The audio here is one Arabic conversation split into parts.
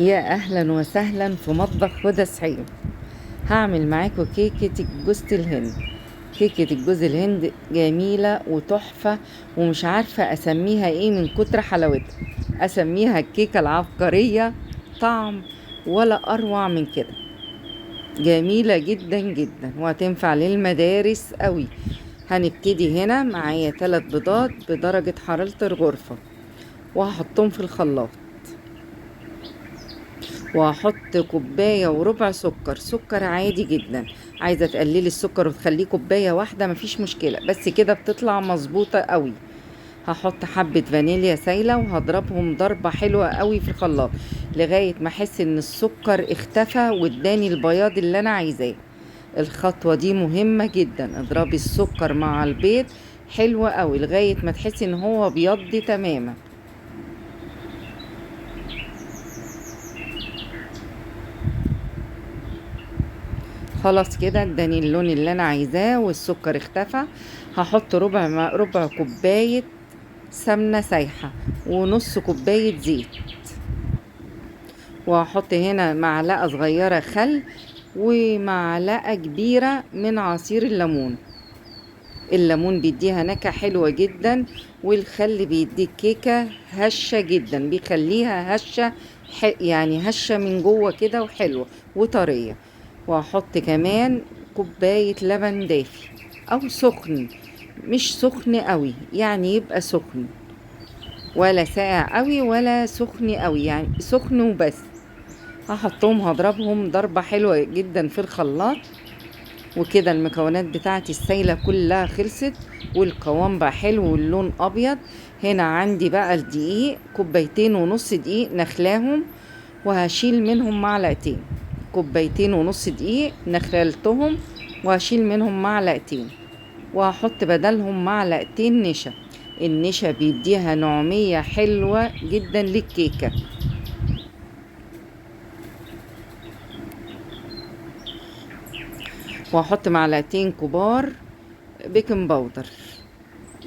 يا اهلا وسهلا في مطبخ هدى سعيد. هعمل معاكم كيكة جوز الهند. كيكة الجوز الهند جميلة وتحفة، ومش عارفة اسميها ايه من كتر حلاوتها. اسميها الكيكة العبقرية. طعم ولا اروع من كده. جميلة جدا جدا وهتنفع للمدارس قوي. هنبتدي هنا. معايا 3 بيضات بدرجة حرارة الغرفة، وهحطهم في الخلاط. وهحط كوباية وربع سكر عادي جدا. عايزة تقللي السكر وتخليه كوباية واحدة مفيش مشكلة، بس كده بتطلع مظبوطة قوي. هحط حبة فانيليا سايلة وهضربهم ضربة حلوة قوي في الخلاط لغاية ما احس ان السكر اختفى واداني البياض اللي انا عايزاه. الخطوة دي مهمة جدا. اضربي السكر مع البيض حلوة قوي لغاية ما تحسي ان هو بيض تماما. خلاص كده اداني اللون اللي انا عايزاه والسكر اختفى. هحط ربع كوباية سمنة سايحة ونص كوباية زيت. وهحط هنا معلقة صغيرة خل ومعلقة كبيرة من عصير الليمون. الليمون بيديها نكهة حلوة جدا، والخل بيدي الكيكة هشة جدا، بيخليها هشة يعني هشة من جوه كده وحلوة وطرية. وهحط كمان كوباية لبن دافي او سخن، مش سخن قوي يعني يبقى سخن، ولا ساقع قوي ولا سخن قوي، يعني سخن وبس. هحطهم هضربهم ضربة حلوة جدا في الخلاط. وكده المكونات بتاعتي السايلة كلها خلصت والقوام بقى حلو واللون ابيض. هنا عندي بقى الدقيق، كوبايتين ونص دقيق نخلاهم وهشيل منهم معلقتين. كوبايتين ونص دقيق نخلتهم وهشيل منهم معلقتين، وهحط بدلهم معلقتين نشا. النشا بيديها نعومية حلوة جدا للكيكة. وهحط معلقتين كبار بيكنج باودر،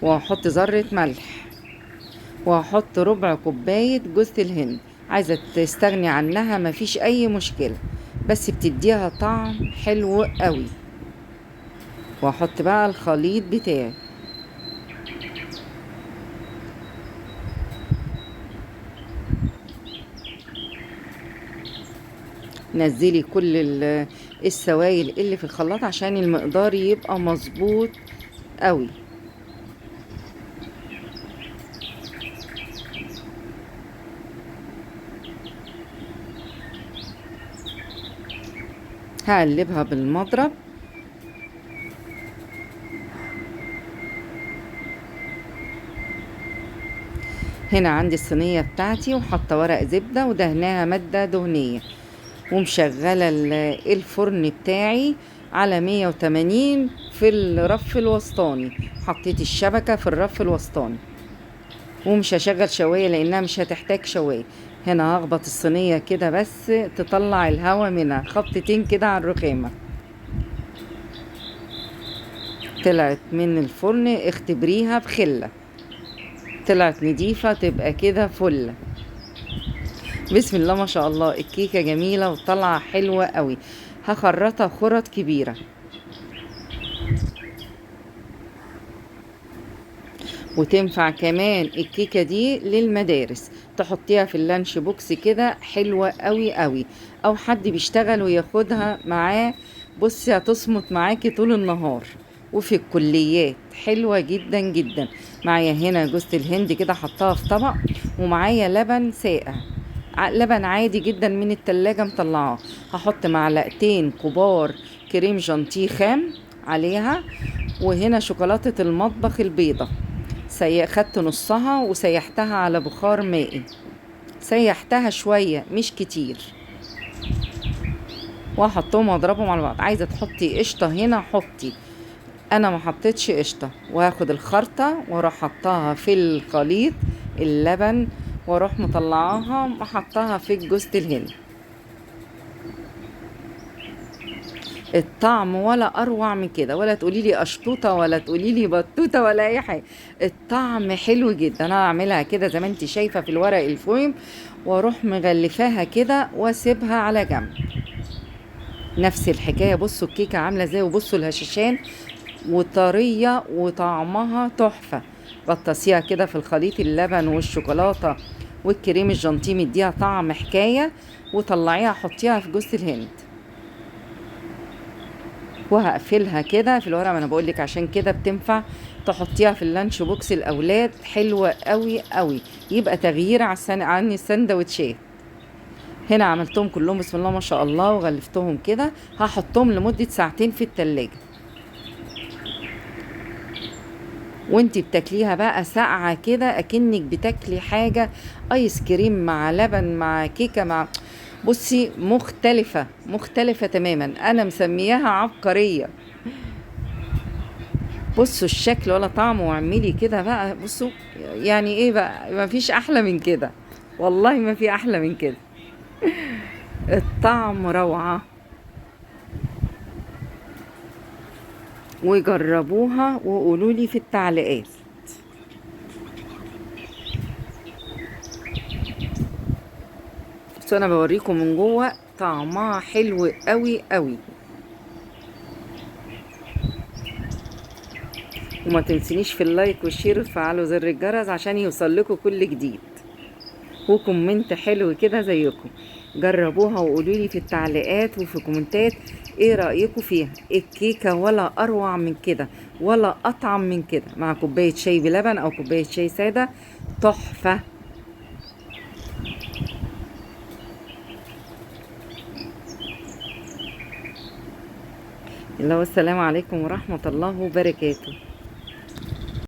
وهحط ذرة ملح، وهحط ربع كوباية جوز الهند. عايزة تستغني عنها مفيش اي مشكلة، بس بتديها طعم حلو قوي. وهحط بقى الخليط بتاعي. نزلي كل السوائل اللي في الخلاط عشان المقدار يبقى مظبوط قوي. هقلبها بالمضرب. هنا عندي الصينية بتاعتي وحاطة ورق زبدة ودهناها مادة دهنية، ومشغلة الفرن بتاعي على 180 في الرف الوسطاني. حطيت الشبكة في الرف الوسطاني، ومش هشغل شواية لانها مش هتحتاج شواية. هنا هخبط الصينية كده بس تطلع الهواء منها خبطتين كده على الرخامة. طلعت من الفرن اختبريها بخلة، طلعت نضيفة تبقى كده فل. بسم الله ما شاء الله، الكيكة جميلة وطلعة حلوة قوي. هخرطها خرط كبيرة، وتنفع كمان الكيكة دي للمدارس. تحطيها في اللانش بوكس كده حلوة قوي قوي، او حد بيشتغل وياخدها معاه. بصي هتصمت معاكي طول النهار. وفي الكليات حلوة جدا جدا. معايا هنا جوز الهند كده حطها في طبق، ومعايا لبن ساقع، لبن عادي جدا من التلاجة مطلعاه. هحط معلقتين كبار كريم جانتيه خام عليها. وهنا شوكولاتة المطبخ البيضة، خدت نصها وسيحتها على بخار مائي. سيحتها شوية مش كتير، وهحطهم واضربهم على بعض. عايزة تحطي قشطة هنا حطي، انا ما حطيتش قشطة. وهاخد الخرطة واروح حطاها في الخليط اللبن، واروح مطلعاها وحطاها في جوز الهند. الطعم ولا اروع من كده، ولا تقولي لي اشطوطه ولا تقولي لي بطوطه ولا اي حاجه. الطعم حلو جدا. انا هعملها كده زي ما انت شايفه في الورق الفويم، واروح مغلفاها كده واسيبها على جنب. نفس الحكاية، بصوا الكيكة عاملة ازاي، وبصوا الهشاشان وطرية وطعمها تحفة. غطسيها كده في الخليط، اللبن والشوكولاتة والكريم الجانتيه مديها طعم حكاية، وطلعيها حطيها في جوز الهند. وهقفلها كده في الورقة، ما انا بقولك عشان كده بتنفع تحطيها في اللانش بوكس الاولاد، حلوة قوي قوي، يبقى تغيير عن السندوتشات. هنا عملتهم كلهم بسم الله ما شاء الله وغلفتهم كده، هحطهم لمدة ساعتين في التلاجة. وانتي بتاكليها بقى ساقعة كده اكنك بتاكلي حاجة ايس كريم مع لبن مع كيكة مع، بصي مختلفة مختلفة تماما، انا مسمياها عبقرية. بصوا الشكل ولا طعم، واعملي كده بقى بصوا، يعني ايه بقى، ما فيش احلى من كده، والله ما في احلى من كده، الطعم روعة. وجربوها وقولولي في التعليقات. بس انا بوريكم من جوه طعمها حلو قوي قوي. وما تنسينيش في اللايك والشير وتفعلوا زر الجرس عشان يوصلكوا كل جديد، وكومنت حلو كده زيكم. جربوها وقولولي في التعليقات وفي كومنتات ايه رأيكم فيها. الكيكة ولا اروع من كده ولا اطعم من كده، مع كوباية شاي بلبن او كوباية شاي سادة، تحفة. الله، والسلام عليكم ورحمة الله وبركاته.